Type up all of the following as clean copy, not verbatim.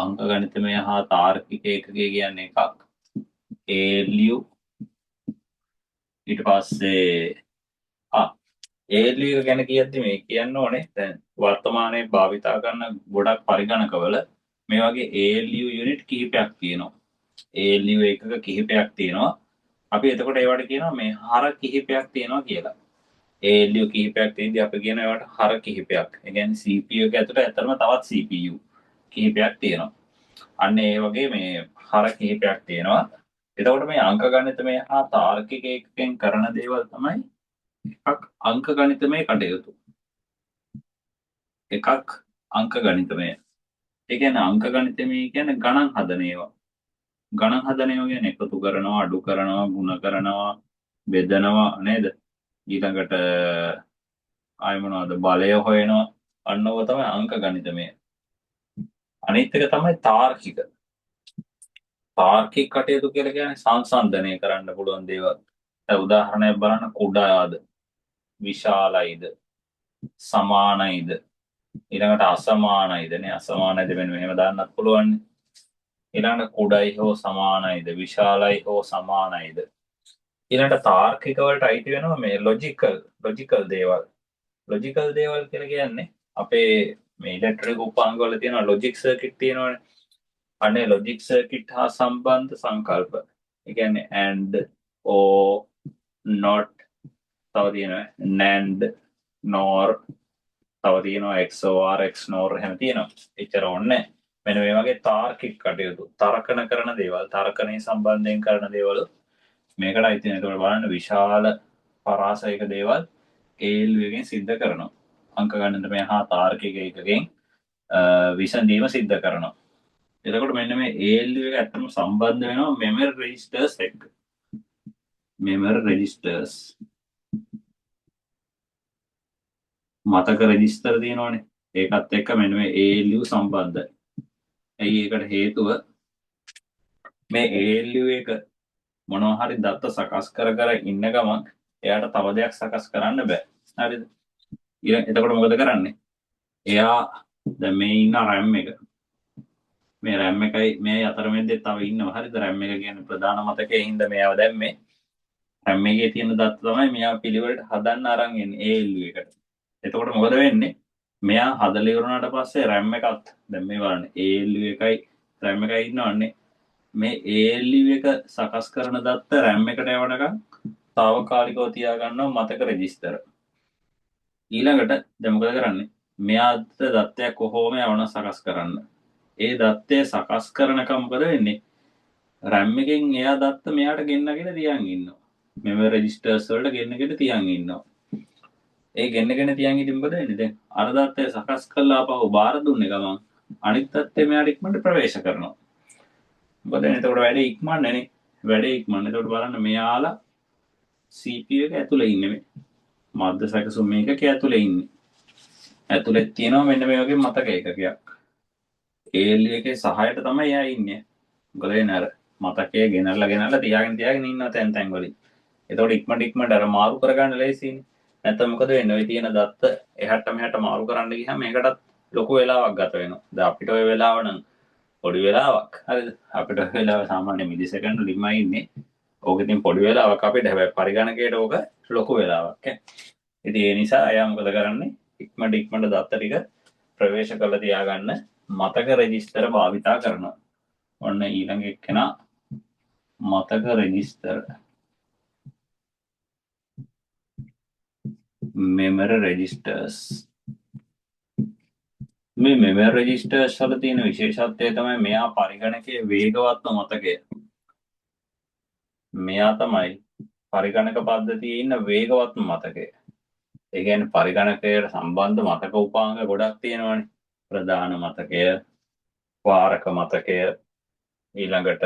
අංක ගණිතමය හා තාර්කික ඒකකය කියන්නේ එකක්. ALU ඊට පස්සේ ALU එක ගැන කියද්දි මේ කියන්න ඕනේ දැන් වර්තමානයේ භාවිතා කරන ගොඩක් පරිගණකවල මේ වගේ ALU යුනිට් කිහිපයක් තියෙනවා. ALU එකක කිහිපයක් තියෙනවා. අපි එතකොට ඒවට කියනවා මේ හර කිහිපයක් තියෙනවා කියලා. ALU කිහිපයක් තියෙද්දි අපි කියන ඒවට හර කිහිපයක්. ඒ කියන්නේ CPU එක ඇතුළේ ඇත්තටම තවත් CPU කිහිපයක් තියෙනවා. අන්න ඒ වගේ මේ හර කිහිපයක් තියෙනවා. එතකොට මේ අංක ගණිතමය හා තාර්කික ඒකකෙන් කරන දේවල් තමයි එකක් අංක ගණිතමය කටයුතු. එකක් අංක ගණිතමය. ඒ කියන්නේ අංක ගණිතමය කියන්නේ ගණන් හදන ඒවා. ගණන් හදන ඒවා කියන්නේ එකතු කරනවා, අඩු කරනවා, ಗುಣ කරනවා, බෙදනවා නේද? ඊළඟට ආය මොනවද බලය හොයනවා. අන්න ඕක තමයි අංක ගණිතමය. අනිත් එක තමයි තාර්කික. තාර්කික කටයුතු කියලා කියන්නේ සංසන්දනය කරන්න පුළුවන් දේවල්. දැන් උදාහරණයක් බලන්න කුඩාද, විශාලයිද, සමානයිද, ඊළඟට අසමානයිද නේ අසමානයිද මෙන්න මෙහෙම දාන්නත් පුළුවන්. ඊළඟට කුඩයි හෝ සමානයිද, විශාලයි හෝ සමානයිද. ඊළඟට තාර්කික වලට අයිති වෙනවා මේ ලොජිකල් දේවල්. ලොජිකල් දේවල් කියලා කියන්නේ අපේ මේ ඉලෙක්ට්‍රික් උපාංග වල තියෙන ලොජික් සර්කිට් තියෙනවනේ. අනේ ලොජික් සර්කිට් හා සම්බන්ධ සංකල්ප. ඒ කියන්නේ and or not තව තියෙනවා NAND NOR තව තියෙනවා XOR XNOR එහෙම තියෙනවා. එච්චර ඕනේ. මෙන්න මේ වගේ තාර්කික කටයුතු තර්කන කරන දේවල් තර්කණය සම්බන්ධයෙන් කරන දේවල් මේකට අයිති වෙන. ඒකට බලන්න විශාල පරාසයක දේවල් ALU එකෙන් සිද්ධ කරනවා. අංක ගණිතමය හා තාර්කික ඒකකෙන් විසඳීම සිද්ධ කරනවා. එතකොට මෙන්න මේ ALU එක ඇත්තටම සම්බන්ධ වෙනවා මෙමරි රෙජිස්ටර්ස් එක්ක. මෙමරි රෙජිස්ටර්ස් මතක රෙජිස්ටර් තියෙනවනේ. ඒකත් එක්ක මෙන්න මේ ALU සම්බන්ධයි. ඇයි ඒකට හේතුව මේ ALU එක මොනවා හරි දත්ත සකස් කර ඉන්න ගමන් එයාට තව දෙයක් සකස් කරන්න බෑ. හරිද? එතකොට මොකද කරන්නේ? එයා දැන් මේ ඉන්න RAM එක. මේ RAM එකයි මේ අතරමැද්දේ තව ඉන්නවා. හරිද? RAM එක කියන්නේ ප්‍රධාන මතකයේ හින්දා මේව දැම්මේ. RAM එකේ තියෙන දත්ත තමයි මෙයා පිළිවෙලට හදන්න අරන් එන්නේ ALU එකට. එතකොට මොකද වෙන්නේ? මෙයා හදලා ඉවරනාට පස්සේ RAM එකත් දැන් මේ බලන්න ALU එකයි RAM එකයි ඉන්නවන්නේ. මේ ALU එක සකස් කරන දත්ත RAM එකට යවනකම් తాවකාලිකව තියාගන්නවා මතක රෙජිස්ටර්. ඊළඟට දැන් මොකද කරන්නේ? මෙයාට දත්තයක් කොහොම යවන සකස් කරන්න. ඒ දත්තය සකස් කරනකම් මොකද වෙන්නේ? RAM එකෙන් එයා දත්ත මෙයාට ගෙන්නගෙන තියන් ඉන්නවා. මෙමරි රෙජිස්ටර්ස් වලට ගෙන්නගෙන තියන් ඉන්නවා. ඒ ගෙන්නගෙන තියන් ඉතින් මොකද වෙන්නේ? දැන් අර දත්තය සකස් කරලා ආපහු බාර දුන්නේ ගමන් අනිත් දත්තේ මෙයාට ඉක්මනට ප්‍රවේශ කරනවා. මොකද එතකොට වැඩේ ඉක්මනනේ. වැඩේ ඉක්මන. එතකොට බලන්න මෙයාලා CPU එක ඇතුලේ ඉන්නේ මේ. මධ්‍ය සැකසුම් මේකක ඇතුලේ ඉන්නේ. ඇතුලේ තියෙනවා මෙන්න මේ වගේ මතක ඒකකයක්. ALU එකේ සහායට තමයි එයා ඉන්නේ. මොකද වෙන්නේ අර මතකයේ ගෙනල්ලා තියාගෙන ඉන්නවා තැන් වලින්. එතකොට ඉක්මනට අර මාරු කරගන්න ලේසියිනේ. නැත්නම් මොකද වෙන්නේ? ඔය තියෙන දත්ත එහාට මෙහාට මාරු කරන්න ගියාම මේකටත් ලොකු වෙලාවක් ගත වෙනවා. දැන් අපිට ඔය වෙලාව නම් පොඩි වෙලාවක්. හරිද? අපිට ඔය වෙලාව සාමාන්‍ය මිලි සෙකන්ඩ් ලිමයි ඉන්නේ. ඕක ඉතින් පොඩි වෙලාවක් අපිට. හැබැයි පරිගණකයට ඕක ලොකු වෙලාවක්. ඉතින් ඒ නිසා එයා මොකද කරන්නේ? ඉක්මනට දත්ත ටික ප්‍රවේශ කරලා තියාගන්න මතක රෙජිස්ටර් භාවිතා කරනවා. ඔන්න ඊළඟ එක්කෙනා මතක රෙජිස්ටර් memory registers. මේ memory registers වල තියෙන විශේෂත්වය තමයි මෙයා පරිගණකයේ වේගවත්ම මතකය. මෙයා තමයි පරිගණක පද්ධතියේ ඉන්න වේගවත්ම මතකය. ඒ කියන්නේ පරිගණකයට සම්බන්ධ මතක උපාංග ගොඩක් තියෙනවානේ. ප්‍රධාන මතකය, වාරක මතකය, ඊළඟට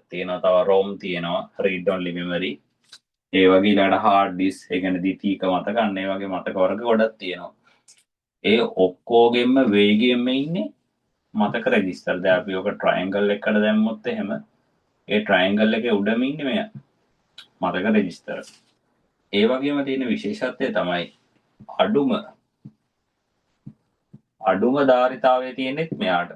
තියෙනවා තව ROM තියෙනවා, read only memory. ඒ වගේ ඊළඟට hard disk, ඒ කියන්නේ ද්විතීක මතක, අන්න ඒ වගේ මතක වර්ග ගොඩක් තියෙනවා. ඒ ඔක්කොගෙම වේගයෙන්ම ඉන්නේ මතක රෙජිස්ටර්. දැන් අපි ඔක ට්‍රයැන්ගල් එකකට දැම්මොත් එහෙම ඒ ට්‍රයැන්ගල් එකේ උඩම ඉන්නේ මෙයා මතක රෙජිස්ටර්. ඒ වගේම තියෙන විශේෂත්වය තමයි අඩුම ධාරිතාවය තියෙන්නේ මෙයාට.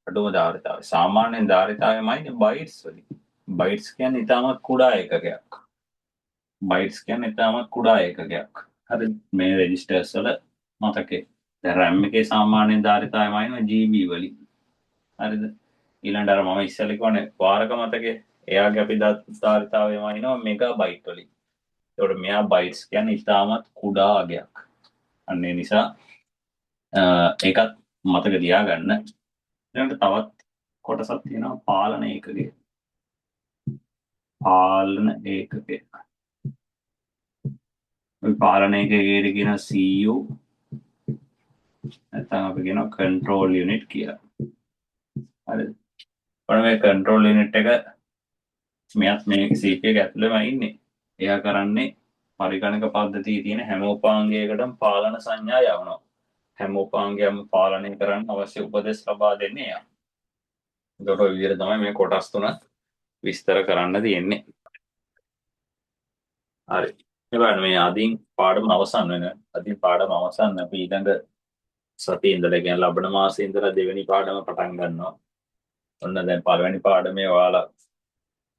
අඩුම ධාරිතාවය. සාමාන්‍යයෙන් ධාරිතාවයමයි බයිට්ස් වලින්. බයිට්ස් කියන්නේ ඉතාමත් කුඩා ඒකකයක්. බයිට්ස් කියන්නේ ඉතාමත් කුඩා ඒකකයක්. හරි මේ රෙජිස්ටර්ස් වල මතකේ. දැන් RAM එකේ සාමාන්‍ය ධාරිතාවයමයි GB වලින්. හරිද? ඊළඟට අර මම ඉස්සෙල්ලා කිව්වනේ වාරක මතකේ. එයාගේ අපි ධාරිතාවයමයි මෙගාබයිට් වලින්. ඒකට මෙයා බයිට්ස් කියන්නේ ඉතාමත් කුඩා අගයක්. අන්න ඒ නිසා ඒකත් මතක තියාගන්න. ඊළඟට තවත් කොටසක් තියෙනවා පාලන ඒකකය. පාලන ඒකකය. ඔය පාලන ඒකකයට කියන CU නැත්නම් අපි කියනවා control unit කියලා. හරිද? ඔන්න මේ control unit එක මෙයත් මේ CP එක ඇතුළේම ඉන්නේ. එයා කරන්නේ පරිගණක පද්ධතියේ තියෙන හැම උපාංගයකටම පාලන සංඥා යවනවා. හැම උපාංගයක්ම පාලනය කරන්න අවශ්‍ය උපදෙස් ලබා දෙන්නේ එයා. ඒකට ඔය විදිහට තමයි මේ කොටස් තුන විස්තර කරන්න තියෙන්නේ. හරි. එබැවින් මේ අදින් පාඩම අවසන් වෙන. අදින් පාඩම අවසන් අපි ඊළඟ සතියේ ඉඳලා කියන්නේ ලබන මාසයේ ඉඳලා දෙවෙනි පාඩම පටන් ගන්නවා. ඔන්න දැන් පළවෙනි පාඩමේ ඔයාලා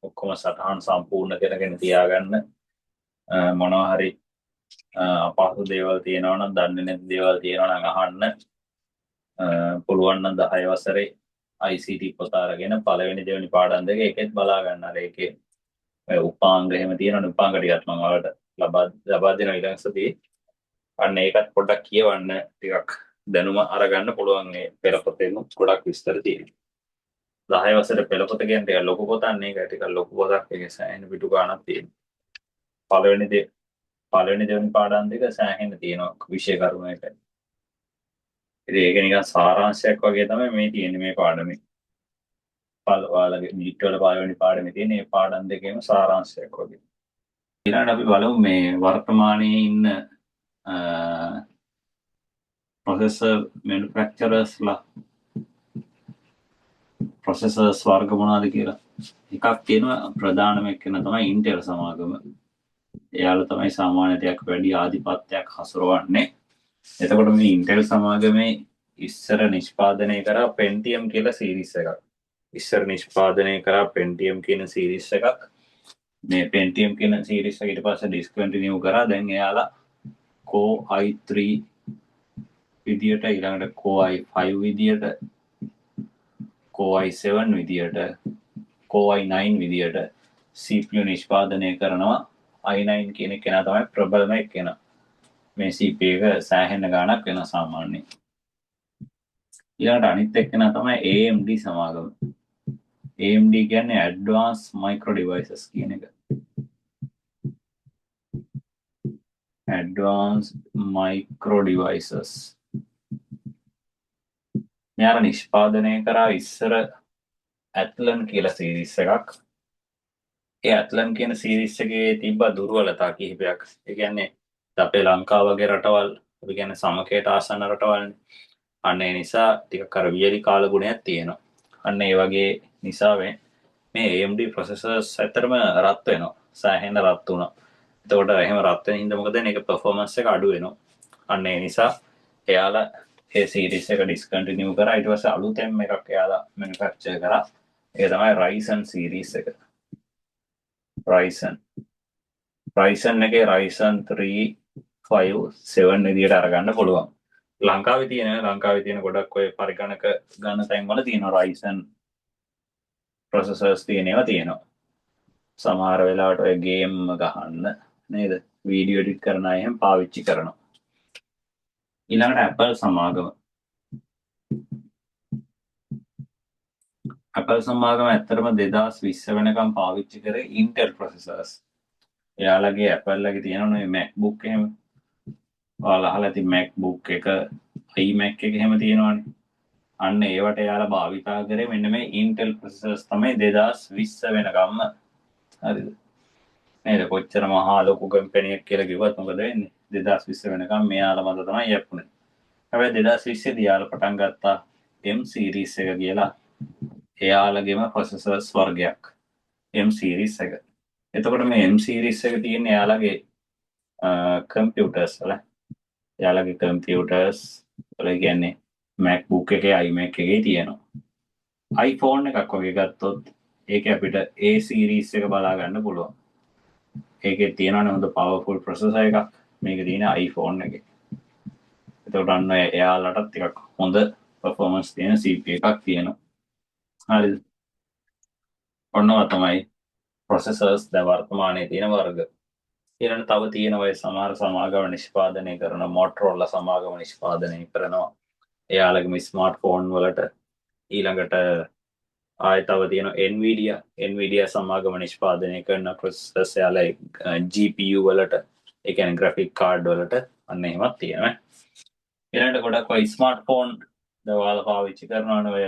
ඔක්කොම සටහන් සම්පූර්ණ කරගෙන තියාගන්න. මොනවා හරි අපහසු දේවල් තියෙනවා නම් දන්නේ නැති දේවල් තියෙනවා නම් අහන්න. පුළුවන් නම් 10 වසරේ ICT පොත අරගෙන පළවෙනි දෙවෙනි පාඩම් දෙක එකෙත් බලා ගන්න. අර ඒකේ උපාංග එහෙම තියෙනවනේ උපාංග ටිකත් මම ඔයාලට ලබා දෙනවා ඊළඟ සතියේ. අන්න ඒකත් පොඩ්ඩක් කියවන්න ටිකක් දැනුම අරගන්න පුළුවන්. මේ පෙරපොතේම ගොඩක් විස්තර තියෙනවා. 10 වසරේ පෙරපොත කියන්නේ ටිකක් ලොකු පොතක් නේ. ඒක ටිකක් ලොකු පොතක්. ඒකේ සෑහෙන පිටු ගාණක් තියෙනවා. පළවෙනි දෙවෙනි පාඩම් දෙක සෑහෙන තියෙනවා විෂය කරුණේට. ඉතින් ඒක නිකන් සාරාංශයක් වගේ තමයි මේ තියෙන්නේ මේ පාඩමේ. ඔයාලගේ නීට් වල පළවෙනි පාඩමේ තියෙන මේ පාඩම් දෙකේම සාරාංශයක් වගේ. ඊළඟට අපි බලමු මේ වර්තමානයේ ඉන්න processor manufacturers processors වර්ග මොනවද කියලා. එකක් තියෙනවා ප්‍රධානම එක්කෙන තමයි Intel සමාගම. එයාලා තමයි සාමාන්‍ය දෙයක් වැඩි ආධිපත්‍යයක් හසුරවන්නේ. එතකොට මේ Intel සමාගමේ ඉස්සර නිෂ්පාදනය කරා Pentium කියලා සීරීස් එකක්. ඉස්සර නිෂ්පාදනය කරා Pentium කියන සීරීස් එකක්. මේ Pentium කියන සීරීස් එක ඊට පස්සේ ඩිස්කන්ටිනියු කරා. දැන් එයාලා Core i3 විදියට ඊළඟට Core i5 විදියට Core i7 විදියට Core i9 විදියට CPU නිෂ්පාදනය කරනවා. i9 කියන කෙනා තමයි ප්‍රබලම එක්කෙනා. මේ CPU එක සෑහෙන ගාණක් වෙන සාමාන්‍යයෙන්. ඊළඟට අනිත් එක්කෙනා තමයි AMD සමාගම. AMD කියන්නේ Advanced Micro Devices කියන එක. Advanced Micro Devices. මෙයාලා නිෂ්පාදනය කරා ඉස්සර Athlon කියලා සීරීස් එකක්. ඒ Athlon කියන සීරීස් එකේ තිබ්බ දුර්වලතා කිහිපයක්. ඒ කියන්නේ අපේ ලංකාව වගේ රටවල් අපි කියන්නේ සමකයට ආසන්න රටවල්නේ. අන්න ඒ නිසා ටිකක් අර වියලි කාල ගුණයක් තියෙනවා. අන්න ඒ වගේ නිසා මේ AMD processors ඇත්තටම රත් වෙනවා. සෑහෙන රත් වුණා. එතකොට එහෙම රත් වෙන හින්දා මොකද මේක performance එක අඩු වෙනවා. අන්න ඒ නිසා එයාලා ඒ සීරීස් එක ඩිස්කන්ටිනියු කරා. ඊට පස්සේ අලුතෙන් එකක් එයාලා මැනුෆැක්චර් කරා. ඒක තමයි Ryzen සීරීස් එක. Ryzen එකේ Ryzen 3 5 7 විදියට අරගන්න පුළුවන්. ලංකාවේ තියෙන ගොඩක් ඔය පරිගණක ගන්න තැන්වල තියෙන Ryzen processors තියෙනවා. සමහර වෙලාවට ඔය ගේම් ගහන්න නේද? වීඩියෝ එඩිට් කරන අය එහෙම පාවිච්චි කරනවා. ඊළඟට Apple සමාගම. Apple සමාගම ඇත්තටම 2020 වෙනකම් පාවිච්චි කරේ Intel processors. එයාලගේ Apple ලගේ තියෙනවා මේ MacBook එහෙම. ඔයාලා අහලා ඇති MacBook එක iMac එක එහෙම තියෙනවානේ. අන්න ඒවට එයාලා භාවිතා කරේ මෙන්න මේ Intel processors තමයි 2020 වෙනකම්ම. හරිද? නේද? කොච්චර මහා ලොකු කම්පැනි එකක් කියලා කිව්වත් මොකද වෙන්නේ? 2020 වෙනකම් මෙයාලා මත තමයි යප්පුනේ. හැබැයි 2020 දී යාලා පටන් ගත්තා M series එක කියලා. එයාලගේම processors වර්ගයක්. M series එක. එතකොට මේ M series එක තියෙන්නේ එයාලගේ computers වල. එයාලගේ computers වල කියන්නේ MacBook එකේ iMac එකේ තියෙනවා. iPhone එකක් වගේ ගත්තොත් ඒක අපිට A series එක බලා ගන්න පුළුවන්. ඒකේ තියෙනවනේ හොඳ powerful processor එකක්. මේක තියෙන iPhone එකේ. එතකොට අන්න එයාලටත් ටිකක් හොඳ performance තියෙන CPU එකක් තියෙනවා. හරිද? ඔන්නවා තමයි processors දැන් වර්තමානයේ තියෙන වර්ග. ඊළඟ තව තියෙනවා සමහර සමාගම නිෂ්පාදනය කරන Motorola සමාගම නිෂ්පාදනය කරනවා. එයාලගේ ස්මාර්ට්ෆෝන් වලට ඊළඟට ආය තව තියෙනවා Nvidia සමාගම නිෂ්පාදනය කරන processors එයාලා GPU වලට ඒ කියන්නේ graphic card වලට අන්න එහෙමත් තියෙනවා. ඊළඟට ගොඩක් ඔය ස්මාර්ට්ෆෝන් දවාලා පාවිච්චි කරනවනේ ඔය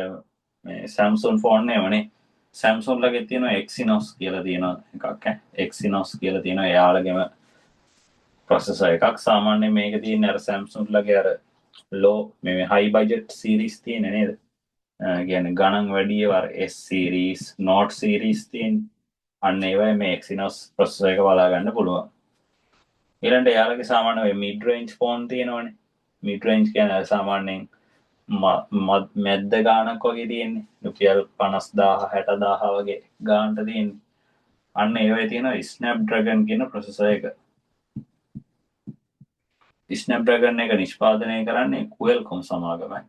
මේ Samsung ෆෝන් එකමනේ. Samsung ලගේ තියෙනවා Exynos කියලා තියෙන එකක් Exynos කියලා තියෙනවා එයාලගේම processor එකක්. සාමාන්‍යයෙන් මේක තියෙන්නේ අර Samsung ලගේ අර low මේ high budget series තියෙන නේද? කියන්නේ ගණන් වැඩි වර S series, Note series තියෙන. අන්න ඒවයි මේ Exynos processor එක බලා ගන්න පුළුවන්. ඊළඟට එයාලගේ සාමාන්‍ය ඔය mid range ෆෝන් තියෙනවනේ. mid range කියන්නේ සාමාන්‍යයෙන් මැද්ද ගානක් වගේ තියෙන්නේ. රුපියල් 50000 60000 වගේ ගානට තියෙන්නේ. අන්න ඒවයි තියෙනවා Snapdragon කියන processor එක. Snapdragon එක නිෂ්පාදනය කරන්නේ Qualcomm සමාගමයි.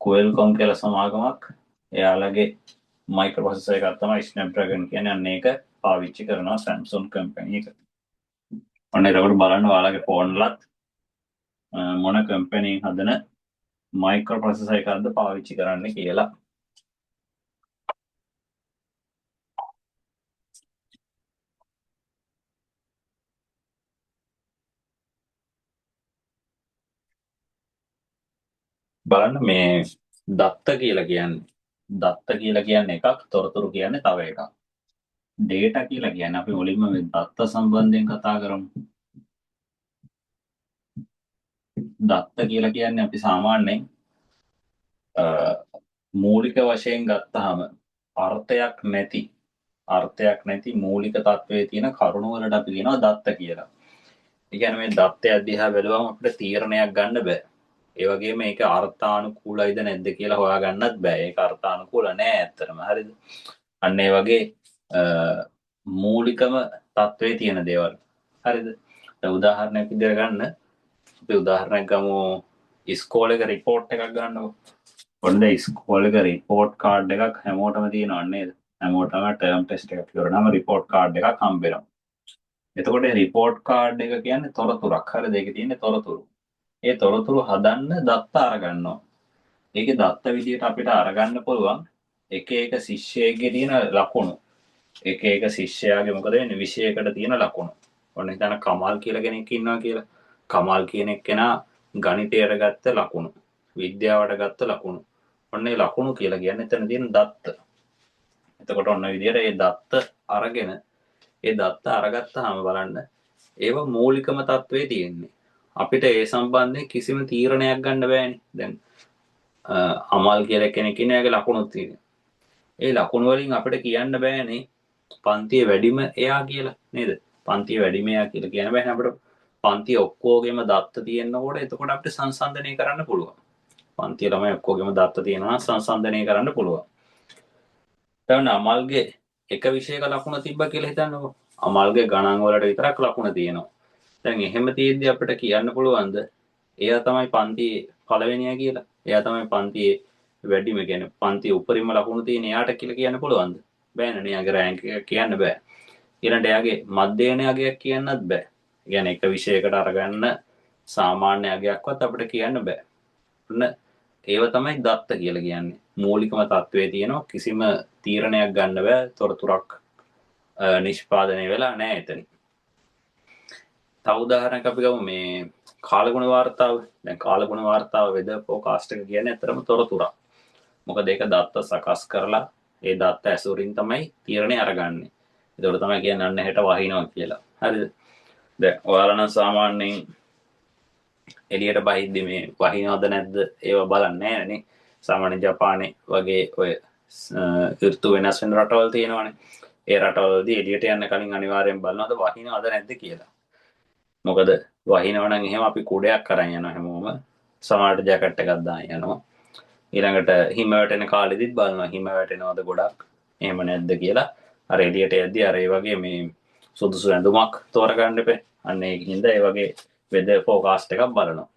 Qualcomm කියලා සමාගමක් එයාලගේ මයික්‍රෝප්‍රොසෙසර් එකක් තමයි Snapdragon කියන්නේ. අන්න ඒක පාවිච්චි කරනවා Samsung කම්පැනි එක. ඔන්න එතකොට බලන්න ඔයාලගේ ෆෝන් වලත් මොන කම්පැනියෙන් හදන මයික්‍රෝප්‍රොසෙසර් එකක්ද පාවිච්චි කරන්න කියලා. බලන්න මේ දත්ත කියලා කියන්නේ එකක්, තොරතුරු කියන්නේ තව එකක්. data කියලා කියන්නේ අපි මුලින්ම මේ දත්ත සම්බන්ධයෙන් කතා කරමු. දත්ත කියලා කියන්නේ අපි සාමාන්‍යයෙන් මූලික වශයෙන් ගත්තාම අර්ථයක් නැති මූලික තත්වයේ තියෙන කරුණු වලට අපි කියනවා දත්ත කියලා. ඒ කියන්නේ මේ දත්තය දිහා බැලුවම අපිට තීරණයක් ගන්න බෑ. ඒ වගේම මේක අර්ථානුකූලයිද නැද්ද කියලා හොයාගන්නත් බෑ. ඒක අර්ථානුකූල නෑ ඇත්තටම. හරිද? අන්න ඒ වගේ මූලිකම තත්වයේ තියෙන දේවල්. හරිද? උදාහරණයක් විදිහට ගන්න. අපි උදාහරණයක් ගමු ඉස්කෝලේක රිපෝට් එකක් ගන්නකො. ඔන්න ඉස්කෝලේක රිපෝට් කාඩ් එකක් හැමෝටම තියෙනව නේද? හැමෝටම ටර්ම් ටෙස්ට් එකක් කරනම රිපෝට් කාඩ් එකක් හම්බ වෙනවා. එතකොට රිපෝට් කාඩ් එක කියන්නේ තොරතුරක්. හරිද? ඒකේ තියෙන තොරතුරු. ඒ තොරතුරු හදන්න දත්ත අරගන්නවා. ඒකේ දත්ත විදියට අපිට අරගන්න පුළුවන් එක ශිෂ්‍යයෙක්ගේ තියෙන ලකුණු. එක ශිෂ්‍යයාගේ මොකද වෙන්නේ විෂයයකට තියෙන ලකුණු. ඔන්න හිතන්න කමල් කියලා කෙනෙක් ඉන්නවා කියලා. කමල් කියන එක්කෙනා ගණිතයට ගත්ත ලකුණු, විද්‍යාවට ගත්ත ලකුණු. ඔන්න ඒ ලකුණු කියලා කියන්නේ එතන තියෙන දත්ත. එතකොට ඔන්න විදියට ඒ දත්ත අරගත්තාම බලන්න ඒව මූලිකම තත්වයේ තියෙන්නේ. අපිට ඒ සම්බන්ධයෙන් කිසිම තීරණයක් ගන්න බෑනේ. දැන් අමල් කියලා කෙනෙක් ඉන්නේ එයාගේ ලකුණුත් තියෙනවා. ඒ ලකුණු වලින් අපිට කියන්න බෑනේ පන්තියේ වැඩිම එයා කියලා නේද? පන්තියේ වැඩිම එයා කියලා කියන්න බෑනේ අපිට. පන්තියේ ඔක්කොගෙම දත්ත තියෙනකොට එතකොට අපිට සංසන්දනය කරන්න පුළුවන්. පන්තියේ ළමයි ඔක්කොගෙම දත්ත තියෙනවා සංසන්දනය කරන්න පුළුවන්. දැන් අමල්ගේ එක විෂයක ලකුණ තිබ්බා කියලා හිතන්නකෝ. අමල්ගේ ගණන් වලට විතරක් ලකුණ තියෙනවා. දැන් එහෙම තියෙද්දි අපිට කියන්න පුළුවන්ද එයා තමයි පන්තියේ පළවෙනියා කියලා? එයා තමයි පන්තියේ වැඩිම කියන්නේ පන්තියේ උපරිම ලකුණු තියෙන එයාට කියලා කියන්න පුළුවන්ද? බෑනේ. එයාගේ රෑන්ක් එක කියන්න බෑ. ඊළඟට එයාගේ මධ්‍යයන අගයක් කියන්නත් බෑ. කියන්නේ එක විෂයකට අරගන්න සාමාන්‍ය අගයක්වත් අපිට කියන්න බෑ. ඔන්න ඒව තමයි දත්ත කියලා කියන්නේ. මූලිකම තත්වයේ තියෙනවා කිසිම තීරණයක් ගන්න බෑ. තොරතුරක් නිෂ්පාදනය වෙලා නැහැ එතන. තව උදාහරණයක් අපි ගමු මේ කාලගුණ වාර්තාව. දැන් කාලගුණ වාර්තාව වෙදර් ෆෝකාස්ට් එක කියන්නේ අතරම තොරතුරක්. මොකද ඒක දත්ත සකස් කරලා ඒ දත්ත ඇසුරින් තමයි තීරණය අරගන්නේ. ඒකට තමයි කියන්නේ අන්න හෙට වහිනවා කියලා. හරිද? දැන් ඔයාලා නම් සාමාන්‍යයෙන් එළියට බහිද්දි මේ වහිනවද නැද්ද ඒව බලන්නේ නැහැනේ. සාමාන්‍ය ජපානයේ වගේ ඔය ඍතු වෙනස් වෙන රටවල් තියෙනවානේ. ඒ රටවලදී එළියට යන්න කලින් අනිවාර්යෙන් බලනවද වහිනවද නැද්ද කියලා. මොකද වහිනවා නම් එහෙම අපි කුඩයක් අරන් යනවා හැමෝම. සමහරට ජැකට් එකක් දාන් යනවා. ඊළඟට හිම වැටෙන කාලෙදිත් බලනවා හිම වැටෙනවද ගොඩක් එහෙම නැද්ද කියලා. අර එළියට යද්දී අර ඒ වගේ මේ සුදුසු ඇඳුමක් තෝරගන්න එපේ. අන්න ඒකින්ද ඒ වගේ වෙදර් ෆෝකාස්ට් එකක් බලනවා.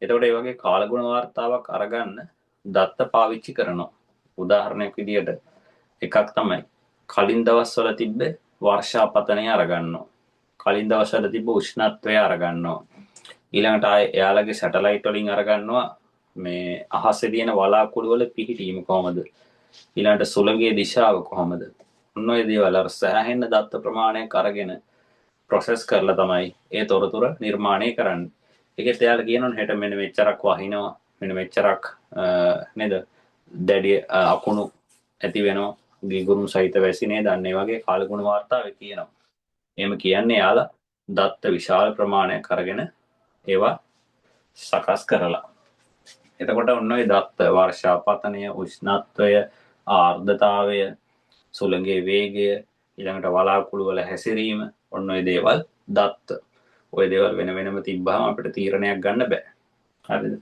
එතකොට ඒ වගේ කාලගුණ වාර්තාවක් අරගන්න දත්ත පාවිච්චි කරනවා. උදාහරණයක් විදියට එකක් තමයි කලින් දවස්වල තිබ්බ වර්ෂාපතනය අරගන්නවා. කලින් දවස්වල තිබ්බ උෂ්ණත්වය අරගන්නවා. ඊළඟට ආයේ එයාලගේ සැටලයිට් වලින් අරගන්නවා මේ අහසේ තියෙන වලාකුළු වල පිහිටීම කොහමද? ඊළඟට සුළඟේ දිශාව කොහමද? ඔන්න ඔය දේවල් අර සෑහෙන දත්ත ප්‍රමාණයක් අරගෙන ප්‍රොසෙස් කරලා තමයි ඒ තොරතුර නිර්මාණය කරන්නේ. ඒකත් එයාලා කියනවනේ හෙට මෙන්න මෙච්චරක් වහිනවා මෙන්න මෙච්චරක් නේද දැඩි අකුණු ඇති වෙනවා ගිගුරුම් සහිත වැසි නේද අන්න ඒ වගේ කාලගුණ වාර්තාවේ කියනවා. එහෙම කියන්නේ යාලා දත්ත විශාල ප්‍රමාණයක් අරගෙන ඒවා සකස් කරලා. එතකොට ඔන්න ඔය දත්ත වර්ෂාපතනය, උෂ්ණත්වය, ආර්ද්‍රතාවය, සුළඟේ වේගය, ඊළඟට වලාකුළු වල හැසිරීම, ඔන්න ඔය දේවල් දත්ත. ඔය දේවල් වෙන වෙනම තිබ්බහම අපිට තීරණයක් ගන්න බෑ. හරිද?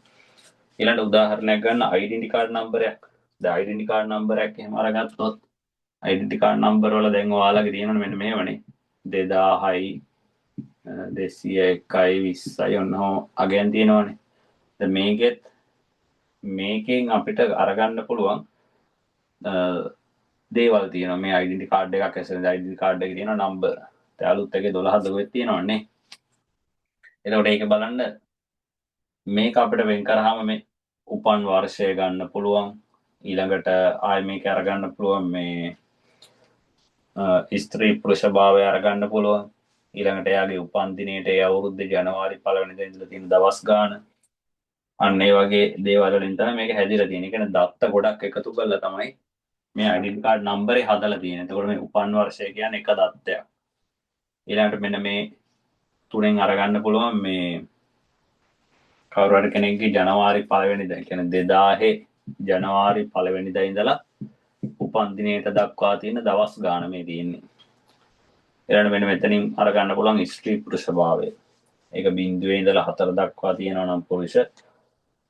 ඊළඟ උදාහරණයක් ගන්න ඩෙන්ටිටි කාඩ් නම්බරයක්. දැන් ඩෙන්ටිටි කාඩ් නම්බරයක් එහෙම අරගත්තොත් ඩෙන්ටිටි කාඩ් නම්බර වල දැන් ඔයාලගේ තියෙනවනේ මෙන්න මේවනේ 2000යි 201යි 20යි ඔන්නෝ අගයන් තියෙනවනේ. දැන් මේකෙන් අපිට අරගන්න පුළුවන් දේවල් තියෙනවා. මේ ඩෙන්ටිටි කාඩ් එකක් ඇසෙන ඩෙන්ටිටි කාඩ් එකේ තියෙන නම්බර. දැන් අලුත් එකේ 12 දොගෙත් තියෙනවනේ. එතකොට ඒක බලන්න මේක අපිට වෙන් කරාම මේ උපන් වර්ෂය ගන්න පුළුවන්. ඊළඟට ආය මේක අරගන්න පුළුවන් මේ ස්ත්‍රී පුරුෂ භාවය අරගන්න පුළුවන්. ඊළඟට එයාගේ උපන් දිනේට ඒ අවුරුද්දේ ජනවාරි 1 වෙනිදා ඉඳලා තියෙන දවස් ගාන. අන්න ඒ වගේ දේවල් වලින් තමයි මේක හැදිලා තියෙන්නේ. ඒ කියන්නේ දත්ත ගොඩක් එකතු කරලා තමයි මේ ඩෙන්ටිටි කාඩ් නම්බරේ හදලා තියෙන්නේ. එතකොට මේ උපන් වර්ෂය කියන්නේ එක දත්තයක්. ඊළඟට මෙන්න මේ තුනෙන් අරගන්න පුළුවන් මේ කවුරු හරි කෙනෙක්ගේ ජනවාරි 1 වෙනිදා කියන්නේ 2000 ජනවාරි 1 වෙනිදා ඉඳලා උපන් දිනේට දක්වා තියෙන දවස් ගාන මේ තියෙන්නේ. ඊළඟ මෙන්න මෙතනින් අරගන්න පුළුවන් ස්ත්‍රී පුරුෂ භාවය. ඒක 0 ඉඳලා 4 දක්වා තියෙනවා නම් පුරුෂ,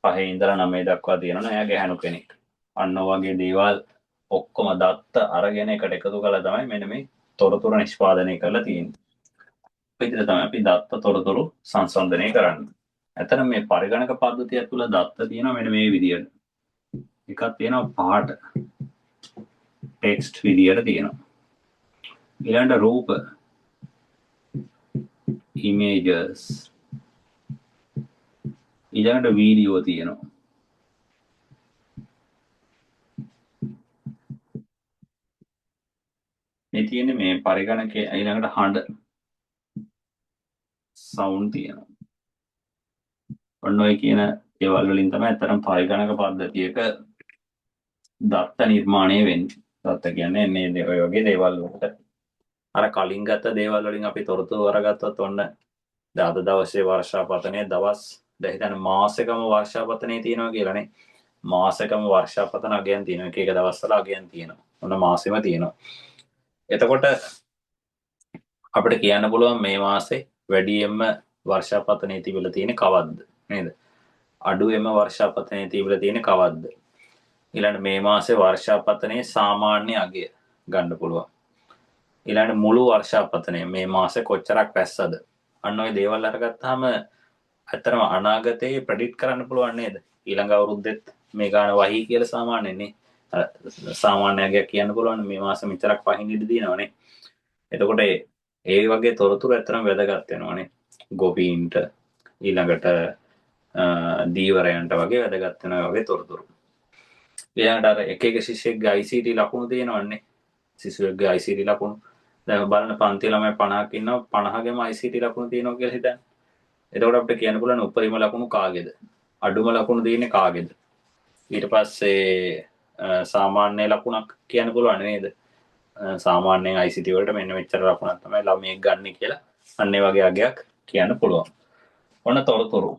5 ඉඳලා 9 දක්වා තියෙනවා නම් එයා ගැහණු කෙනෙක්. අන්න වගේ දේවල් ඔක්කොම දත්ත අරගෙන එකට එකතු කරලා තමයි මෙන්න මේ තොරතුරු නිෂ්පාදනය කරලා තියෙන්නේ. විදිහට තමයි අපි දත්ත තොරතුරු සංසන්දනය කරන්නේ. ඇත්තට මේ පරිගණක පද්ධතිය තුළ දත්ත තියෙනවා මෙන්න මේ විදිහට. එකක් තියෙනවා පාට ටෙක්ස්ට් විදිහට තියෙනවා. ඊළඟට රූප images ඊළඟට වීඩියෝ තියෙනවා. මේ තියෙන්නේ මේ පරිගණකයේ ඊළඟට හඬ සවුන්ඩ් තියෙනවා. ඔන්න ඔය කියන දේවල් වලින් තමයි අතරම පරිගණක පද්ධතියක දත්ත නිර්මාණය වෙන්නේ. දත්ත කියන්නේ මේ ඔය වගේ දේවල් වලට අර කලින් ගත්ත දේවල් වලින් අපි තොරතුරු අරගත්තොත් ඔන්න අද දවසේ වර්ෂාපතනය දවස් දැන් හිතන්න මාසෙකම වර්ෂාපතනය තියෙනවා කියලානේ. මාසෙකම වර්ෂාපතන අගයන් තියෙනවා. එක එක දවස්වල අගයන් තියෙනවා. ඔන්න මාසෙම තියෙනවා. එතකොට අපිට කියන්න පුළුවන් මේ මාසේ වැඩියෙන්ම වර්ෂාපතනය තිබිලා තියෙන්නේ කවද්ද නේද? අඩුවෙන්ම වර්ෂාපතනය තිබිලා තියෙන්නේ කවද්ද? ඊළඟ මේ මාසේ වර්ෂාපතනයේ සාමාන්‍ය අගය ගන්න පුළුවන්. ඊළඟ මුළු වර්ෂාපතනය මේ මාසේ කොච්චරක් වැස්සද? අන්න ඔය දේවල් අරගත්තාම ඇත්තටම අනාගතේ ප්‍රෙඩික්ට් කරන්න පුළුවන් නේද? ඊළඟ අවුරුද්දෙත් මේ ගාන වහී කියලා සාමාන්‍යනේ. සාමාන්‍ය අගයක් කියන්න පුළුවන් මේ මාසේ මෙච්චරක් වහින්න ඉඩ දිනවනේ. එතකොට ඒ වගේ තොරතුරු ඇත්තටම වැදගත් වෙනවානේ. ගොවීන්ට ඊළඟට දීවරයන්ට වගේ වැදගත් වෙන වගේ තොරතුරු. ඊළඟට අර එක එක ශිෂ්‍යයෙක්ගේ ICT ලකුණු තියෙනවනේ. ශිෂ්‍යයෙක්ගේ ICT ලකුණු දැන් බලන්න පන්ති ළමයි 50ක් ඉන්නවා 50ගෙම ICT ලකුණු තියෙනවා කියලා හිතන්න. එතකොට අපිට කියන්න පුළුවන් උපරිම ලකුණු කාගේද? අඩුම ලකුණු තියෙන්නේ කාගේද? ඊට පස්සේ සාමාන්‍ය ලකුණක් කියන්න පුළුවන් නේද? සාමාන්‍යයෙන් ICT වලට මෙන්න මෙච්චර ලකුණක් තමයි ළමයෙක් ගන්න කියලා අන්න ඒ වගේ අගයක් කියන්න පුළුවන්. ඔන්න තොරතුරු.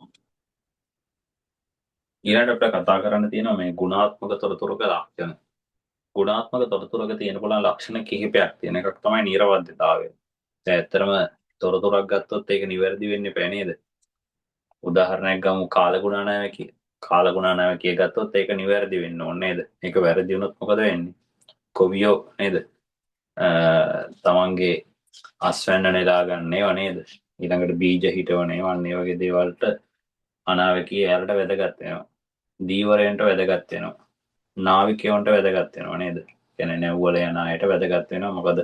ඊළඟට අපිට කතා කරන්න තියෙනවා මේ ගුණාත්මක තොරතුරුක ලක්ෂණ. ගුණාත්මක තොරතුරක තියෙන පුළුවන් ලක්ෂණ කිහිපයක් තියෙන එකක් තමයි නිර්වද්‍යතාවය. දැන් ඇත්තටම තොරතුරක් ගත්තොත් ඒක නිවැරදි වෙන්න එපා නේද? උදාහරණයක් ගමු කාලගුණානායකය. කාලගුණා නැවකිය ගත්තොත් ඒක නිවැරදි වෙන්න ඕනේ නේද? ඒක වැරදි වුණොත් මොකද වෙන්නේ? කොවියෝ නේද? තමන්ගේ අස්වැන්න නෙලා ගන්නේවා නේද? ඊළඟට බීජ හිටවනේවා අන්න ඒ වගේ දේවල්ට අනාවැකිය එයාලට වැදගත් වෙනවා. දීවරයන්ට වැදගත් වෙනවා. නාවිකයන්ට වැදගත් වෙනවා නේද? කියන්නේ නැව්වල යන අයට වැදගත් වෙනවා. මොකද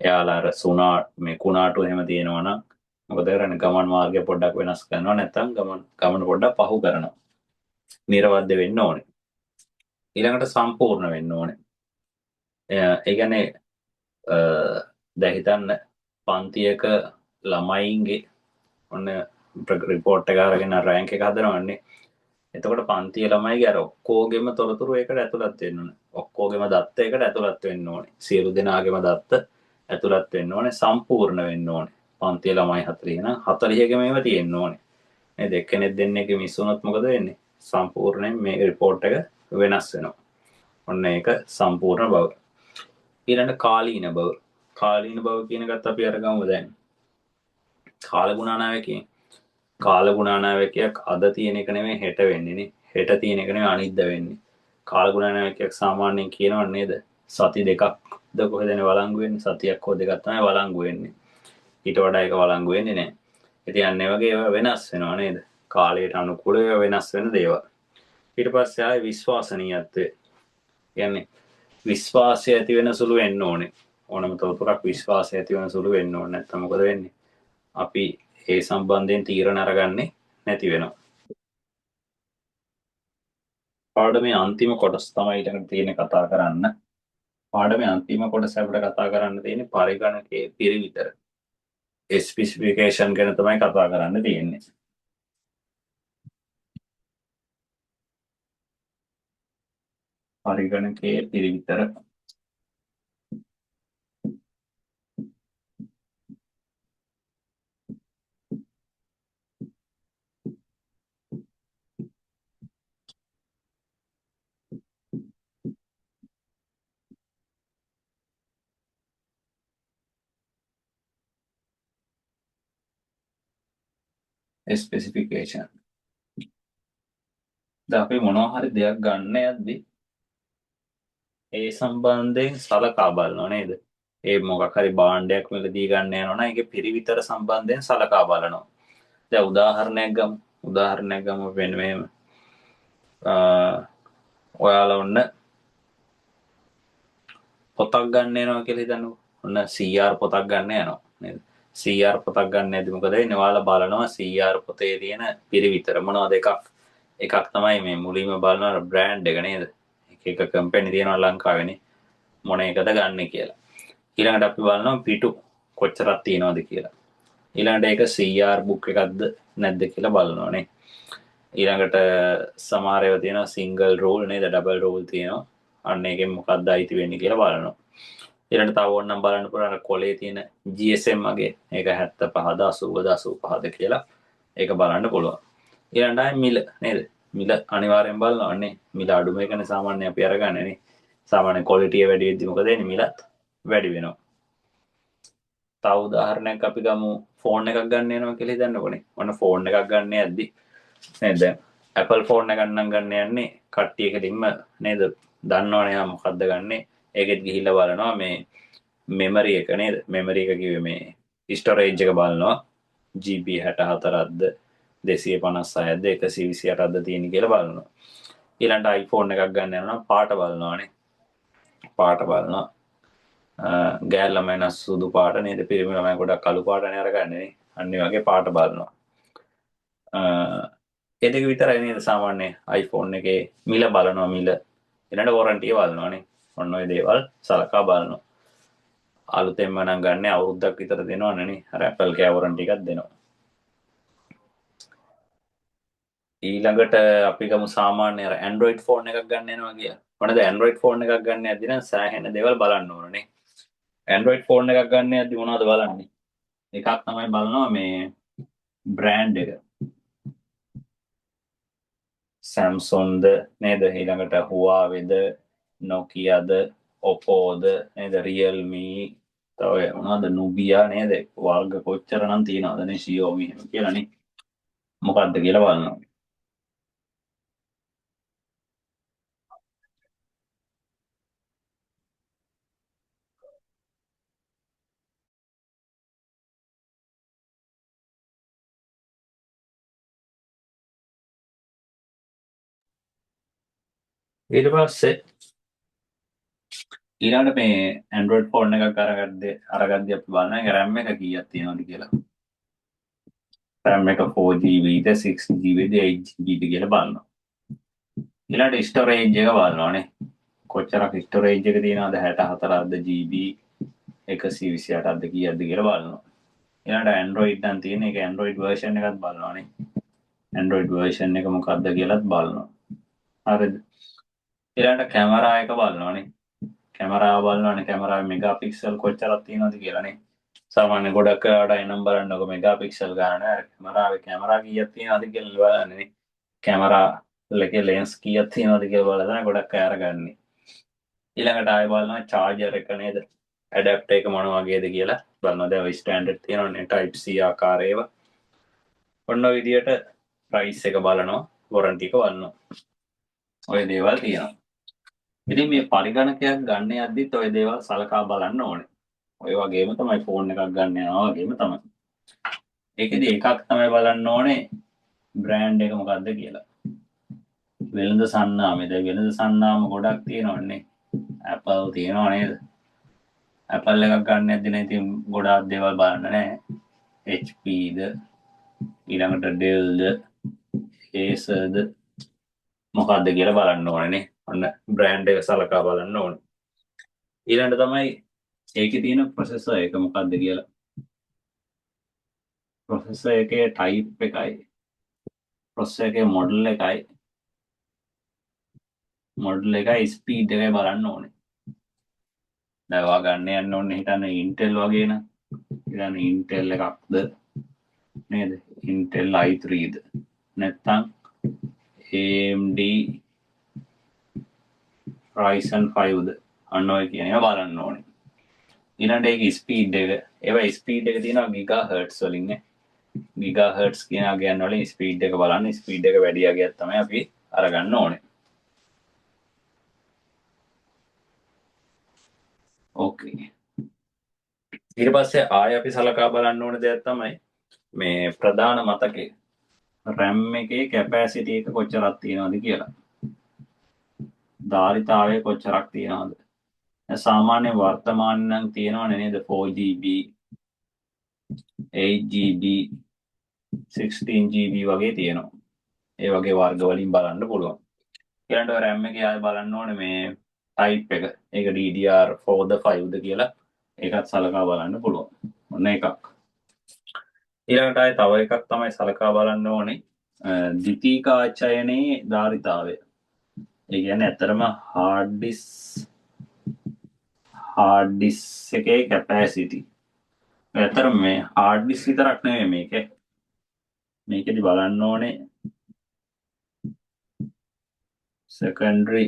එයාලා අර සුණා මේ කුණාටු එහෙම තියෙනවා නම් මොකද කරන්නේ? ගමන් මාර්ගය පොඩ්ඩක් වෙනස් කරනවා, නැත්නම් ගමන පොඩ්ඩක් පහු කරනවා. නිර්වද්‍ය වෙන්න ඕනේ. ඊළඟට සම්පූර්ණ වෙන්න ඕනේ. ඒ කියන්නේ දැන් හිතන්න පන්තියක ළමයින්ගේ ඔන්න රිපෝට් එක අරගෙන රෑන්ක් එක හදනවන්නේ. එතකොට පන්තිය ළමයිගේ අර ඔක්කොගෙම තොරතුරු ඒකට ඇතුළත් වෙන්න ඕනේ. ඔක්කොගෙම දත්ත ඒකට ඇතුළත් වෙන්න ඕනේ. සියලු දෙනාගේම දත්ත ඇතුළත් වෙන්න ඕනේ. සම්පූර්ණ වෙන්න ඕනේ. පන්තිය ළමයි 40 නම් 40ගෙම ඒවා තියෙන්න ඕනේ. නේද? එක්කෙනෙක් දෙන්නෙක් මිස් වුණොත් මොකද වෙන්නේ? සම්පූර්ණයෙන් මේ රිපෝට් එක වෙනස් වෙනවා. ඔන්න ඒක සම්පූර්ණ බව. ඊළඟ කාලීන බව. කාලීන බව කියන එකත් අපි අරගමු දැන්. කාලගුණානාවකයේ කාලගුණානාවකයක් අද තියෙන එක නෙමෙයි හෙට වෙන්නේ නේ. හෙට තියෙන එක නෙමෙයි අනිද්දා වෙන්නේ. කාලගුණානාවකයක් සාමාන්‍යයෙන් කියනව නේද? සති දෙකක්ද කොහෙදනේ වළංගු වෙන්නේ? සතියක් හෝ දෙකක් තමයි වළංගු වෙන්නේ. ඊට වඩා එක වළංගු වෙන්නේ නැහැ. ඉතින් අන්න ඒ වගේ ඒවා වෙනස් වෙනවා නේද? කාලයට අනුකූලව වෙනස් වෙන දේවල්. ඊට පස්සේ ආයේ විශ්වාසනීයත්වය. කියන්නේ විශ්වාසය ඇති වෙන සුළු වෙන්න ඕනේ. ඕනම තොරතුරක් විශ්වාසය ඇති වෙන සුළු වෙන්න ඕනේ. නැත්නම් මොකද වෙන්නේ? අපි ඒ සම්බන්ධයෙන් තීරණ අරගන්නේ නැති වෙනවා. පාඩමේ අන්තිම කොටස තමයි ඊළඟට තියෙන කතා කරන්න. පාඩමේ අන්තිම කොටස අපිට කතා කරන්න තියෙන්නේ පරිගණකයේ පිරිවිතර. ස්පෙસિෆිකේෂන් ගැන තමයි කතා කරන්න තියෙන්නේ. පරිගණකයේ පිරිවිතර. ස්පෙસિෆිකේෂන්. දැන් අපි මොනවා හරි දෙයක් ගන්න යද්දී ඒ සම්බන්ධයෙන් සලකා බලනවා නේද? ඒ මොකක් හරි භාණ්ඩයක් මිලදී ගන්න යනවා නම් ඒකේ පිරිවිතර සම්බන්ධයෙන් සලකා බලනවා. දැන් උදාහරණයක් ගමු වෙන මෙහෙම. ඔයාලා ඔන්න පොතක් ගන්න යනවා කියලා හිතන්නකෝ. ඔන්න CR පොතක් ගන්න යනවා නේද? CR පොතක් ගන්න ඇද්දි මොකද වෙන්නේ? ඔයාලා බලනවා CR පොතේ තියෙන පිරිවිතර මොනවද එකක් තමයි මේ මුලින්ම බලනවා බ්‍රෑන්ඩ් එක නේද? එක කම්පැනි තියෙනවා ලංකාවේනේ. මොන එකද ගන්න කියලා. ඊළඟට අපි බලනවා පිටු කොච්චරක් තියෙනවද කියලා. ඊළඟට ඒක CR බුක් එකක්ද නැද්ද කියලා බලනවා නේ. ඊළඟට සමහර ඒවා තියෙනවා සිංගල් රෝල් නේද? ඩබල් රෝල් තියෙනවා. අන්න ඒකෙන් මොකක්ද අයිති වෙන්නේ කියලා බලනවා. ඊළඟට තව ඕනනම් බලන්න පුළුවන් අර කොලේ තියෙන GSM වගේ ඒක 75ද 80ද 85ද කියලා ඒක බලන්න පුළුවන්. ඊළඟට ආයේ මිල නේද? මිල අනිවාර්යෙන් බලනවා නේ. මිල අඩු මේකනේ සාමාන්‍ය අපි අරගන්නේ නේ. සාමාන්‍ය ක්වොලිටිය වැඩි වෙද්දි මොකද වෙන්නේ? මිලත් වැඩි වෙනවා. තව උදාහරණයක් අපි ගමු ෆෝන් එකක් ගන්න යනවා කියලා හිතන්නකොනේ. ඔන්න ෆෝන් එකක් ගන්න යද්දි නේද? Apple ෆෝන් එකක් නම් ගන්න යන්නේ කට්ටිය කෙලින්ම නේද? දන්නවනේ යා මොකද්ද ගන්නෙ. ඒකෙත් ගිහිල්ලා බලනවා මේ මෙමරි එක නේද? මෙමරි එක කිව්වේ මේ ස්ටෝරේජ් එක බලනවා. GB 64ක්ද 256ක්ද 128ක්ද තියෙන කියලා බලනවා. ඊළඟට iPhone එකක් ගන්න යනවා පාට බලනවානේ. පාට බලනවා. ගෑල් ළමයි නම් සුදු පාට නේද? පිරිමි ළමයි ගොඩක් කළු පාටනේ අරගන්නේ. අන්න ඒ වගේ පාට බලනවා. ඒ දෙක විතරයි නේද සාමාන්‍ය iPhone එකේ මිල බලනවා මිල. ඊළඟට වොරන්ටි බලනවානේ. ඔන්න ඔය දේවල් සලකා බලනවා. අලුතෙන්ම නම් ගන්න අවුරුද්දක් විතර දෙනවනේ. අර Apple කෑ වොරන්ටි එකක් දෙනවා. ඊළඟට අපි ගමු සාමාන්‍ය අර Android ෆෝන් එකක් ගන්න යනවා කියලා. මොනද Android ෆෝන් එකක් ගන්න යද්දි නම් සෑහෙන දේවල් බලන්න ඕනනේ. Android ෆෝන් එකක් ගන්න යද්දි මොනවද බලන්නේ? එකක් තමයි බලනවා මේ බ්‍රෑන්ඩ් එක. Samsungද නේද? ඊළඟට Huaweiද, Nokiaද, Oppoද නේද? Realme තව මොනවද Nubia නේද? වර්ග කොච්චර නම් තියෙනවද නේ Xiaomi එහෙම කියලානේ. මොකද්ද කියලා බලනවා. ඊට පස්සේ ඊළඟට මේ Android ෆෝන් එකක් අරගද්දී අපි බලනවා RAM එක කීයක් තියෙනවද කියලා. RAM එක 4GB ද 6GB ද 8GB ද කියලා බලනවා. ඊළඟට ස්ටෝරේජ් එක බලනවානේ. කොච්චරක් ස්ටෝරේජ් එක තියෙනවද 64ක්ද GB 128ක්ද කීයක්ද කියලා බලනවා. ඊළඟට Android නම් තියෙන එක Android version එකත් බලනවානේ. Android version එක මොකක්ද කියලාත් බලනවා. හරිද? ඊළඟට කැමරා එක බලනවානේ. කැමරාව බලනවානේ කැමරාවේ මෙගාපික්සල් කොච්චරක් තියෙනවද කියලානේ. සාමාන්‍ය ගොඩක් වෙලාවට එනම් බලන්නකො මෙගාපික්සල් ගන්න කැමරාවේ කැමරා කීයක් තියෙනවද කියලා බලන්නේ. කැමරා එකේ ලෙන්ස් කීයක් තියෙනවද කියලා බලලා ගොඩක් අය අරගන්නේ. ඊළඟට ආයෙ බලනවා charger එක නේද? adapter එක මොන වගේද කියලා බලනවා. දැන් ඔය ස්ටෑන්ඩඩ් තියෙනවනේ type C ආකාර ඒවා. ඔන්න ඔය විදියට price එක බලනවා, warranty එක බලනවා. ඔය දේවල් තියෙනවා. ඉතින් මේ පරිගණකයක් ගන්න යද්දිත් ඔය දේවල් සලකා බලන්න ඕනේ. ඔය වගේම තමයි ෆෝන් එකක් ගන්න යනවා වගේම තමයි. ඒකෙදි එකක් තමයි බලන්න ඕනේ බ්‍රෑන්ඩ් එක මොකක්ද කියලා. වෙළඳ සන්නාමේ දැන් වෙළඳ සන්නාම ගොඩක් තියෙනවනේ. Apple තියෙනව නේද? Apple එකක් ගන්න යද්දි නම් ඉතින් ගොඩාක් දේවල් බලන්න නැහැ. HP ද ඊළඟට Dell ද Acer ද මොකක්ද කියලා බලන්න ඕනේ. ඔන්න බ්‍රෑන්ඩ් එක සලකා බලන්න ඕනේ. ඊළඟට තමයි ඒකේ තියෙන ප්‍රොසෙසර් එක මොකක්ද කියලා. ප්‍රොසෙසර් එකේ ටයිප් එකයි ප්‍රොසෙසර් එකේ මොඩල් එකයි ස්පීඩ් එකයි බලන්න ඕනේ. දැන් ඔයා ගන්න යන්න ඕනේ හිතන්න Intel වගේ නම්. ඉතින් Intel එකක්ද නේද? Intel i3ද නැත්නම් AMD Ryzen 5ද අන්න ඔය කියන ඒවා බලන්න ඕනේ. ඊළඟට ඒක ස්පීඩ් එක ඒවා ස්පීඩ් එක තියෙනවා ගිගාහර්ට්ස් වලින් නේ. ගිගාහර්ට්ස් කියන අගයන් වලින් ස්පීඩ් එක බලන්න. ස්පීඩ් එක වැඩි අගයක් තමයි අපි අරගන්න ඕනේ. ඕකේ. ඊට පස්සේ ආයෙ අපි සලකා බලන්න ඕන දෙයක් තමයි මේ ප්‍රධාන මතකේ RAM එකේ කැපැසිටි එක කොච්චරක් තියෙනවද කියලා. ධාරිතාවය කොච්චරක් තියෙනවද? සාමාන්‍ය වර්තමාන නම් තියෙනවනේ නේද 4GB 8GB 16GB වගේ තියෙනවා. ඒ වගේ වර්ග වලින් බලන්න පුළුවන්. ඊළඟට RAM එකේ ආයෙ බලන්න ඕනේ මේ type එක. ඒක DDR4ද 5ද කියලා ඒකත් සලකා බලන්න පුළුවන්. ඔන්න එකක්. ඊළඟට ආයෙ තව එකක් තමයි සලකා බලන්න ඕනේ ද්විතීකාචයනයේ ධාරිතාවය. ඒ කියන්නේ ඇත්තටම hard disk එකේ capacity. ඇත්තටම මේ hard disk විතරක් නෙවෙයි මේකෙදි බලන්න ඕනේ secondary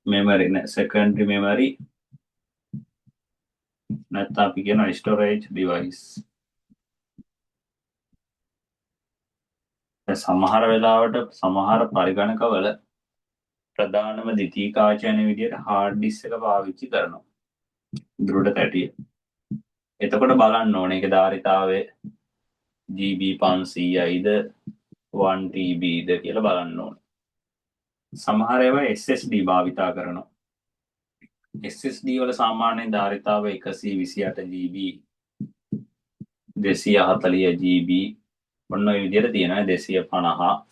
memory නැත්නම් අපි කියන storage device. සමහර වෙලාවට සමහර පරිගණකවල ප්‍රධානම ද්විතීකාචයන විදියට hard disk එක පාවිච්චි කරනවා. දෘඩ තැටිය. එතකොට බලන්න ඕනේ ඒක ධාරිතාවය GB 500යිද 1TBද කියලා බලන්න ඕනේ. සමහර ඒවා SSD භාවිතා කරනවා. SSD වල සාමාන්‍ය ධාරිතාවය 128GB 240GB ඔන්න ඔය විදිහට තියෙනවා 250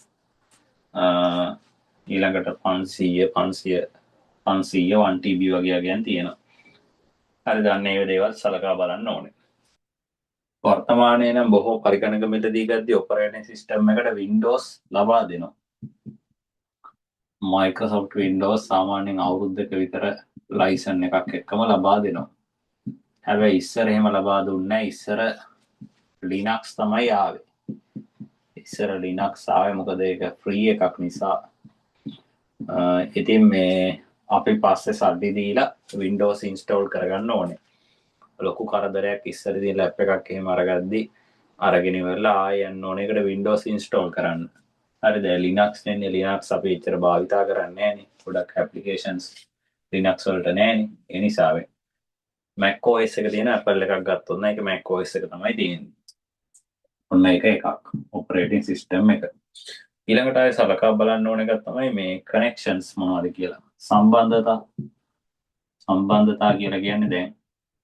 ඊළඟට 500 1TB වගේ අගයන් තියෙනවා. හරි දන්නේ මේ දේවල් සලකා බලන්න ඕනේ. වර්තමානයේ නම් බොහෝ පරිගණක මිලදී ගද්දී ඔපරේටින් සිස්ටම් එකට Windows ලබා දෙනවා. Microsoft Windows සාමාන්‍යයෙන් අවුරුද්දක විතර ලයිසන් එකක් එක්කම ලබා දෙනවා. හැබැයි ඉස්සර එහෙම ලබා දුන්නේ නැහැ. ඉස්සර Linux තමයි ආවේ. ඉස්සර Linux ආවේ මොකද ඒක ෆ්‍රී එකක් නිසා. ඉතින් මේ අපි පස්සේ සල්ලි දීලා Windows install කරගන්න ඕනේ. ලොකු කරදරයක් ඉස්සරදී ලැප් එකක් එහෙම අරගද්දී අරගෙන ඉවරලා ආයෙ යන්න ඕනේ ඒකට Windows install කරන්න. හරිද? Linux නේ Linux අපි ඉතර භාවිතා කරන්නේ නැහනේ. ගොඩක් applications Linux වලට නැහනේ. ඒ නිසා Mac OS එක තියෙන Apple එකක් ගත්තොත් නම් ඒක Mac OS එක තමයි තියෙන්නේ. ඔන්න ඒක එකක් operating system එක. ඊළඟට ආයෙ සලකා බලන්න ඕන එකක් තමයි මේ කනෙක්ෂන්ස් මොනවද කියලා. සම්බන්ධතා කියලා කියන්නේ දැන්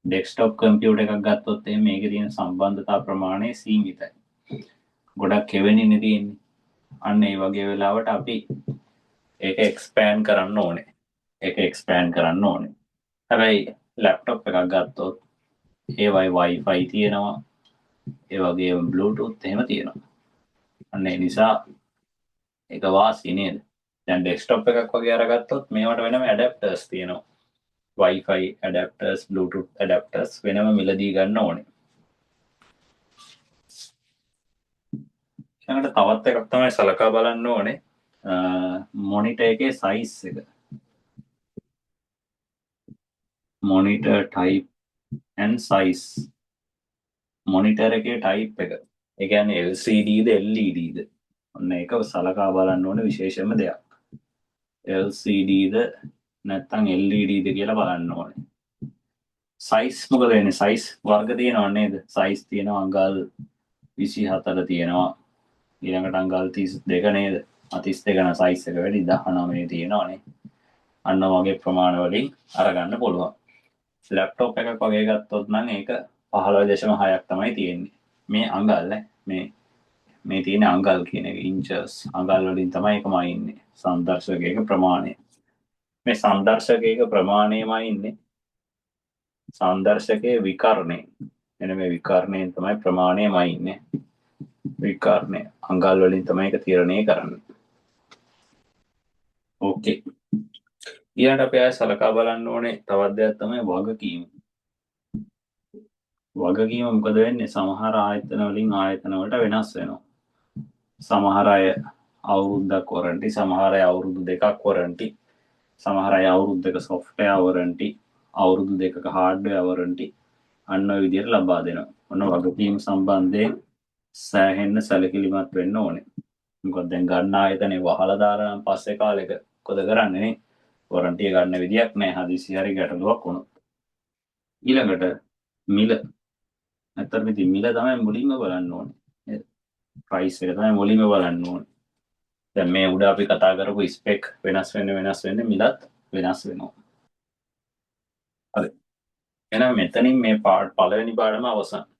ඩෙස්ක්ටොප් කම්පියුටර් එකක් ගත්තොත් එහෙනම් මේකේ තියෙන සම්බන්ධතා ප්‍රමාණය සීමිතයි. ගොඩක් කෙවෙනින්නේ තියෙන්නේ. අන්න ඒ වගේ වෙලාවට අපි ඒක එක්ස්පෑන්ඩ් කරන්න ඕනේ. හැබැයි ලැප්ටොප් එකක් ගත්තොත් ඒවයි Wi-Fi තියෙනවා. ඒ වගේම Bluetooth එහෙම තියෙනවා. අන්න ඒ නිසා ඒක වාසි නේද? දැන් ඩෙස්ක්ටොප් එකක් වගේ අරගත්තොත් මේවට වෙනම ඇඩැප්ටර්ස් තියෙනවා. Wi-Fi ඇඩැප්ටර්ස්, Bluetooth ඇඩැප්ටර්ස් වෙනම මිලදී ගන්න ඕනේ. ඊළඟට තවත් එකක් තමයි සලකා බලන්න ඕනේ මොනිටර් එකේ සයිස් එක. Monitor type and size. Monitor එකේ type එක. ඒ කියන්නේ LCD ද LED ද? ඔන්න ඒක සලකා බලන්න ඕනේ විශේෂම දෙයක්. LCD ද නැත්නම් LED ද කියලා බලන්න ඕනේ. සයිස් මොකද වෙන්නේ? සයිස් වර්ග තියෙනව නේද? සයිස් තියෙනවා අඟල් 24 තියෙනවා. ඊළඟට අඟල් 32 නේද? 32 නම් සයිස් එක වැඩි 19 තියෙනවානේ. අන්න වගේ ප්‍රමාණ වලින් අරගන්න පුළුවන්. ලැප්ටොප් එකක් වගේ ගත්තොත් නම් ඒක 15.6ක් තමයි තියෙන්නේ. මේ අඟල් මේ තියෙන අඟල් කියන එක ඉන්චස් අඟල් වලින් තමයි එකම ඉන්නේ. සංදර්ශකයක ප්‍රමාණය. මේ සංදර්ශකයක ප්‍රමාණයමයි ඉන්නේ. සංදර්ශකයේ විකර්ණය. එන මේ විකර්ණයෙන් තමයි ප්‍රමාණයමයි ඉන්නේ. විකර්ණය අඟල් වලින් තමයි ඒක තීරණය කරන්නේ. ඕකේ. ඊළඟට අපි ආයෙ සලකා බලන්න ඕනේ තවත් දෙයක් තමයි වගකීම. වගකීම මොකද වෙන්නේ? සමහර ආයතන වලින් ආයතන වලට වෙනස් වෙනවා. සමහර අය අවුරුද්දක් වොරන්ටි, සමහර අය අවුරුදු දෙකක් වොරන්ටි, සමහර අය අවුරුද්දක සොෆ්ට්වෙයාර් වොරන්ටි, අවුරුදු දෙකක හાર્ඩ්වෙයාර් වොරන්ටි අන්න ඔය විදිහට ලබා දෙනවා. ඔන්න වගකීම් සම්බන්ධයෙන් සෑහෙන්න සැලකිලිමත් වෙන්න ඕනේ. මොකද දැන් ගන්න ආයතනේ වහලා දාලා නම් පස්සේ කාලෙක මොකද කරන්නේ නේ? වොරන්ටි ගන්න විදියක් නැහැ. හදිසි හරි ගැටලුවක් වුණොත්. ඊළඟට මිල. නැත්තම් ඉතින් මිල තමයි මුලින්ම බලන්න ඕනේ. නේද? ප්‍රයිස් එක තමයි මුලින්ම බලන්න ඕනේ. දැන් මේ උඩ අපි කතා කරපු ස්පෙක් වෙනස් වෙන්නේ මිලත් වෙනස් වෙනවා. හරි. එහෙනම් මෙතනින් මේ පළවෙනි පාඩම අවසන්.